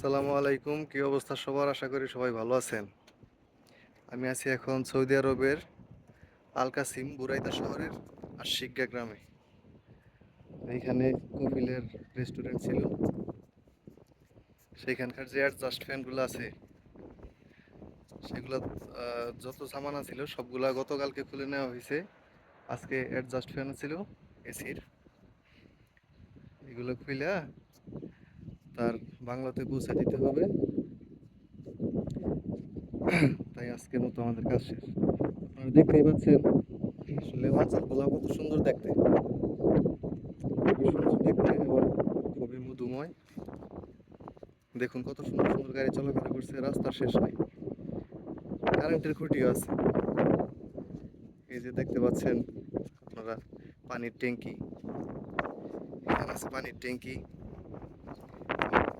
আসসালামু আলাইকুম। কি অবস্থা সবার? আশা করি সবাই ভালো আছেন। আমি আছি এখন সৌদি আরবের আল কাসিম বুরাইদা শহরের আশিকা গ্রামে। এইখানে কপিলের রেস্টুরেন্ট ছিল। সেইখানকার যে অ্যাডজাস্ট ফ্যানগুলো আছে সেগুলো যত সামানা ছিল সবগুলা গতকালকে খুলে নেওয়া হয়েছে। আজকে অ্যাডজাস্ট ফ্যান ছিল এসির, এগুলো খুইলা তার বাংলাতে পৌঁছে দিতে হবে। তাই আজকের মতো আমাদের কাজ শেষ। আপনারা দেখতেই পাচ্ছেন আসলে অঞ্চলগুলো কত সুন্দর দেখতে, খুবই সুন্দর দেখতে এবং খুবই মধুময়। দেখুন কত সুন্দর সুন্দর গাড়ি চলাফেরা করছে, রাস্তার শেষ নাই। কারেন্টের খুঁটিও আছে। এই যে দেখতে পাচ্ছেন আপনারা পানির ট্যাঙ্কি, এখানে আছে পানির ট্যাঙ্কি।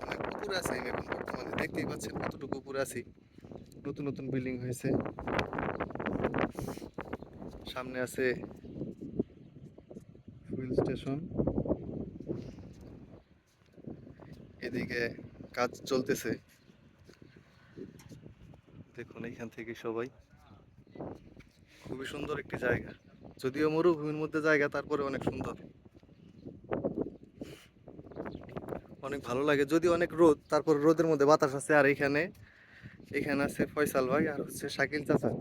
অনেক পুকুর আছে এখন বর্তমানে, দেখতেই পাচ্ছেন কতটুকু পুকুর আছে। নতুন নতুন বিল্ডিং হয়েছে। সামনে আছে ফুয়েল স্টেশন, এদিকে কাজ চলতেছে। দেখুন এইখান থেকে সবাই, খুবই সুন্দর একটি জায়গা। যদিও মরুভূমির মধ্যে জায়গা, তারপরে অনেক সুন্দর, অনেক ভালো লাগে। যদি অনেক রোদ, তারপর রোদের মধ্যে বাতাস আছে। আর এখানে এখানে আছে ফয়সাল ভাই আর হচ্ছে শাকিল চাচা।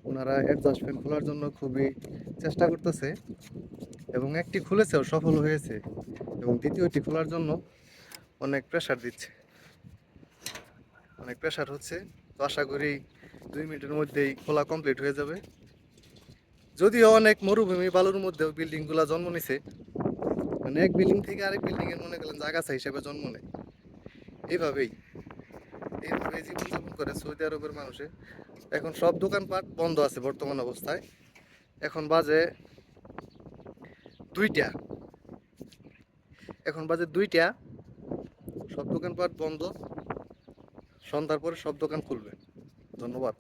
ওনারা অ্যাডজাস্ট ফ্যান খোলার জন্য খুবই চেষ্টা করতেছে এবং একটি খুলেছেও, সফল হয়েছে, এবং দ্বিতীয়টি খোলার জন্য অনেক প্রেসার দিচ্ছে, অনেক প্রেসার হচ্ছে। তো আশা করি 2 মিনিটের মধ্যেই খোলা কমপ্লিট হয়ে যাবে। যদিও অনেক মরুভূমি বালুর মধ্যেও বিল্ডিং গুলা জন্ম নিছে, মানে এক বিল্ডিং থেকে আরেক বিল্ডিং এর মনে করেন জায়গা হিসেবে জন্ম নেয়। এইভাবেই এইভাবে জীবনযাপন করে সৌদি আরবের মানুষে। এখন সব দোকানপাট বন্ধ আছে বর্তমান অবস্থায়। এখন বাজে 2টা, এখন বাজে 2টা, সব দোকানপাট বন্ধ। সন্ধ্যার পরে সব দোকান খুলবে। ধন্যবাদ।